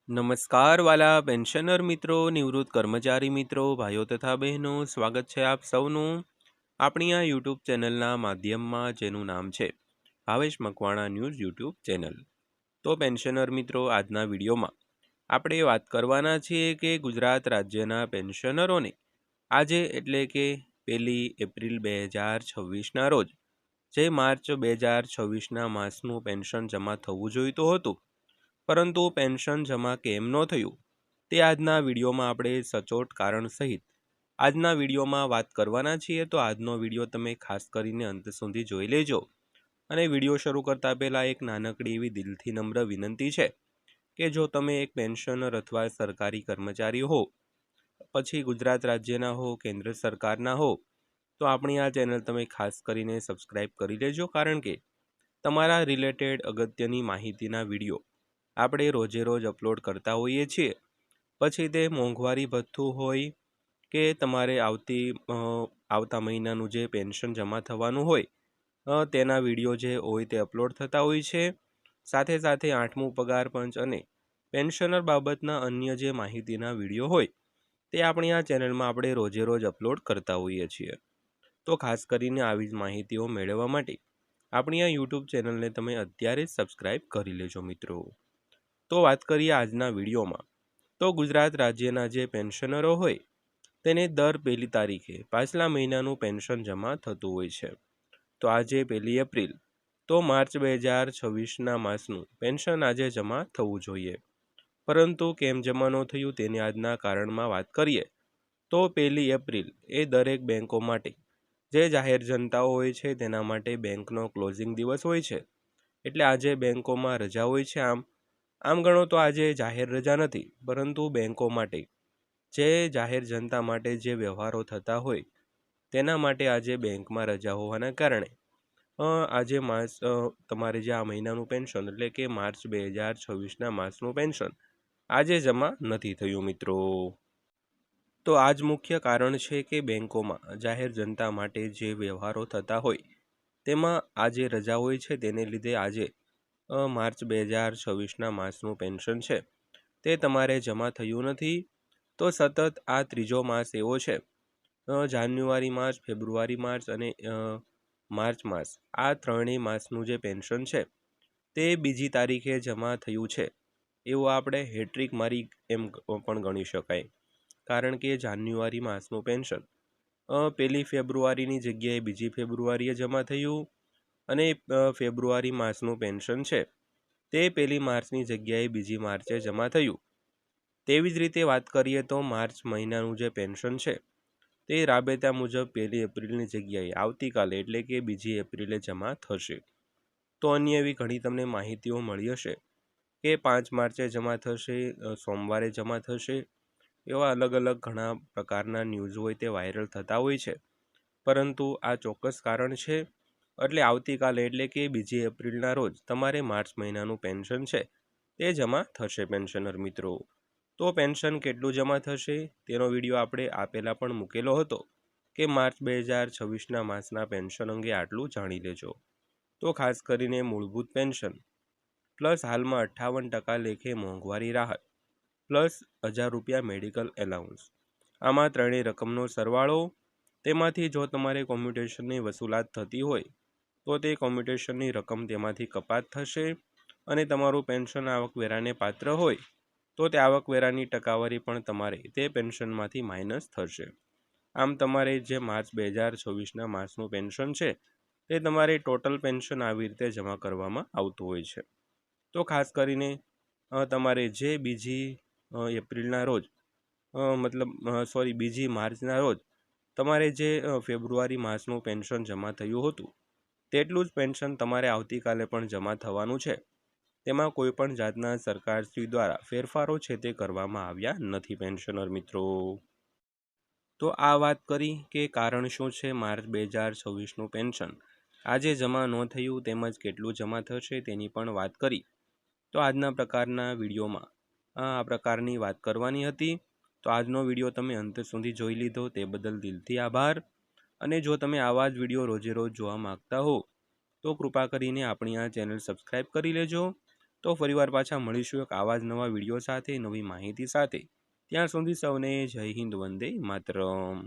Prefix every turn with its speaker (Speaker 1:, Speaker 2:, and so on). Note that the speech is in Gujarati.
Speaker 1: नमस्कार वाला पेન્શનર મિત્રો, નિવૃત્ત કર્મચારી મિત્રો, ભાઈઓ તથા બહેનો, સ્વાગત છે આપ સૌનું આપણી આ યુટ્યુબ ચેનલના માધ્યમમાં, જેનું નામ છે Bhavesh Makwana news YouTube channel. તો પેન્શનર મિત્રો, આજના વિડીયોમાં આપણે વાત કરવાના છીએ કે ગુજરાત રાજ્યના પેન્શનરોને આજે એટલે કે 1 એપ્રિલ 2026ના રોજ જે માર્ચ 2026ના માસનું પેન્શન જમા થવું જોઈતું હતું, પરંતુ પેન્શન જમા કેમ ન થયું તે આજના વિડીયોમાં આપણે સચોટ કારણ સહિત આજના વિડીયોમાં વાત કરવાના છીએ। તો આજનો વિડીયો તમે ખાસ કરીને અંત સુધી જોઈ લેજો। અને વિડીયો શરૂ કરતા પહેલાં એક નાનકડી એવી દિલથી નમ્ર વિનંતી છે કે જો તમે એક પેન્શનર અથવા સરકારી કર્મચારી હો, પછી ગુજરાત રાજ્યના હો, કેન્દ્ર સરકારના હો, તો આપણી આ ચેનલ તમે ખાસ કરીને સબસ્ક્રાઈબ કરી લેજો, કારણ કે તમારા રિલેટેડ અગત્યની માહિતીના વિડીયો આપણે રોજે રોજ અપલોડ કરતા હોઈએ છીએ। પછી તે મોંઘવારી ભથ્થું હોય કે તમારે આવતા મહિનાનું જે પેન્શન જમા થવાનું હોય તેના વિડીયો જે હોય તે અપલોડ થતા હોય છે। સાથે સાથે 8મું પગાર પંચ અને પેન્શનર બાબતના અન્ય જે માહિતીના વિડીયો હોય તે આપણી આ ચેનલમાં આપણે રોજે રોજ અપલોડ કરતા હોઈએ છીએ। તો ખાસ કરીને આવી જ માહિતીઓ મેળવવા માટે આપણી આ યુટ્યુબ ચેનલને તમે અત્યારે જ સબસ્ક્રાઈબ કરી લેજો મિત્રો। તો વાત કરીએ આજના વિડીયોમાં, તો ગુજરાત રાજ્યના જે પેન્શનરો હોય તેને દર 1 તારીખે પાછલા મહિનાનું પેન્શન જમા થતું હોય છે। તો આજે 1 એપ્રિલ, તો માર્ચ 2026ના માસનું પેન્શન આજે જમા થવું જોઈએ, પરંતુ કેમ જમા ન થયું તેની આજના કારણમાં વાત કરીએ તો 1 એપ્રિલ એ દરેક બેંકો માટે, જે જાહેર જનતાઓ હોય છે તેના માટે બેંકનો ક્લોઝિંગ દિવસ હોય છે, એટલે આજે બેંકોમાં રજા હોય છે। આમ ગણો તો આજે જાહેર રજા નથી, પરંતુ બેંકો માટે, જે જાહેર જનતા માટે જે વ્યવહારો થતા હોય તેના માટે આજે બેંકમાં રજા હોવાના કારણે આજે તમારે જે આ મહિનાનું પેન્શન એટલે કે માર્ચ 2026ના માસનું પેન્શન આજે જમા નથી થયું મિત્રો। તો આ જ મુખ્ય કારણ છે કે બેંકોમાં જાહેર જનતા માટે જે વ્યવહારો થતા હોય તેમાં આજે રજા હોય છે, તેને લીધે આજે માર્ચ 2026ના માસનું પેન્શન છે તે તમારે જમા થયું નથી। તો સતત આ ત્રીજો માસ એવો છે, જાન્યુઆરી માસ, ફેબ્રુઆરી માસ અને માર્ચ માસ, આ ત્રણેય માસનું જે પેન્શન છે તે 2 તારીખે જમા થયું છે, એવું આપણે હેટ્રિક મારી એમ પણ ગણી શકાય। કારણ કે જાન્યુઆરી માસનું પેન્શન 1 ફેબ્રુઆરીની જગ્યાએ 2 ફેબ્રુઆરીએ જમા થયું, અને ફેબ્રુઆરી માસનું પેન્શન છે તે 1 માર્ચની જગ્યાએ 2 માર્ચે જમા થયું। તેવી જ રીતે વાત કરીએ તો માર્ચ મહિનાનું જે પેન્શન છે તે રાબેતા મુજબ 1 એપ્રિલની જગ્યાએ આવતીકાલે એટલે કે 2 એપ્રિલે જમા થશે। તો અન્ય એવી ઘણી તમને માહિતીઓ મળી હશે કે 5 માર્ચે જમા થશે, સોમવારે જમા થશે, એવા અલગ અલગ ઘણા પ્રકારના ન્યૂઝ હોય તે વાયરલ થતા હોય છે, પરંતુ આ ચોક્કસ કારણ છે, એટલે આવતીકાલે એટલે કે 2 એપ્રિલના રોજ તમારે માર્ચ મહિનાનું પેન્શન છે તે જમા થશે પેન્શનર મિત્રો। તો પેન્શન કેટલું જમા થશે તેનો વિડીયો આપણે આપેલા પણ મૂકેલો હતો કે માર્ચ 2026ના માસના પેન્શન અંગે આટલું જાણી લેજો। તો ખાસ કરીને મૂળભૂત પેન્શન પ્લસ હાલમાં 58% લેખે મોંઘવારી રાહત પ્લસ 1000 રૂપિયા મેડિકલ એલાઉન્સ, આમાં ત્રણેય રકમનો સરવાળો, તેમાંથી જો તમારે કોમ્યુટેશનની વસૂલાત થતી હોય તો તે કોમ્યુટેશનની રકમ તેમાંથી કપાત થશે, અને તમારું પેન્શન આવકવેરાને પાત્ર હોય તો તે આવકવેરાની ટકાવારી પણ તમારે તે પેન્શનમાંથી માઇનસ થશે। આમ તમારે જે માર્ચ 2026ના માસનું પેન્શન છે તે તમારે ટોટલ પેન્શન આવી રીતે જમા કરવામાં આવતું હોય છે। તો ખાસ કરીને તમારે જે 2 એપ્રિલના રોજ બીજી માર્ચના રોજ તમારે જે ફેબ્રુઆરી માસનું પેન્શન જમા થયું હતું તેટલું જ પેન્શન તમારે આવતીકાલે પણ જમા થવાનું છે, તેમાં કોઈ પણ જાતના સરકારશ્રી દ્વારા ફેરફારો છે તે કરવામાં આવ્યા નથી પેન્શનર મિત્રો। તો આ વાત કરી કે કારણ શું છે માર્ચ 2026નું પેન્શન આજે જમા ન થયું, તેમજ કેટલું જમા થશે તેની પણ વાત કરી। તો આજના પ્રકારના વિડીયોમાં આ પ્રકારની વાત કરવાની હતી। તો આજનો વિડીયો તમે અંત સુધી જોઈ લીધો તે બદલ દિલથી આભાર। અને જો તમે આવા જ વિડીયો રોજે રોજ જોવા માંગતા હો તો કૃપા કરીને આપણી આ ચેનલ સબસ્ક્રાઈબ કરી લેજો। તો તો ફરીવાર પાછા મળીશું એક આવા જ નવા વિડીયો સાથે, નવી માહિતી સાથે. ત્યાં સુધી સૌને જય હિન્દ, વંદે માતરમ.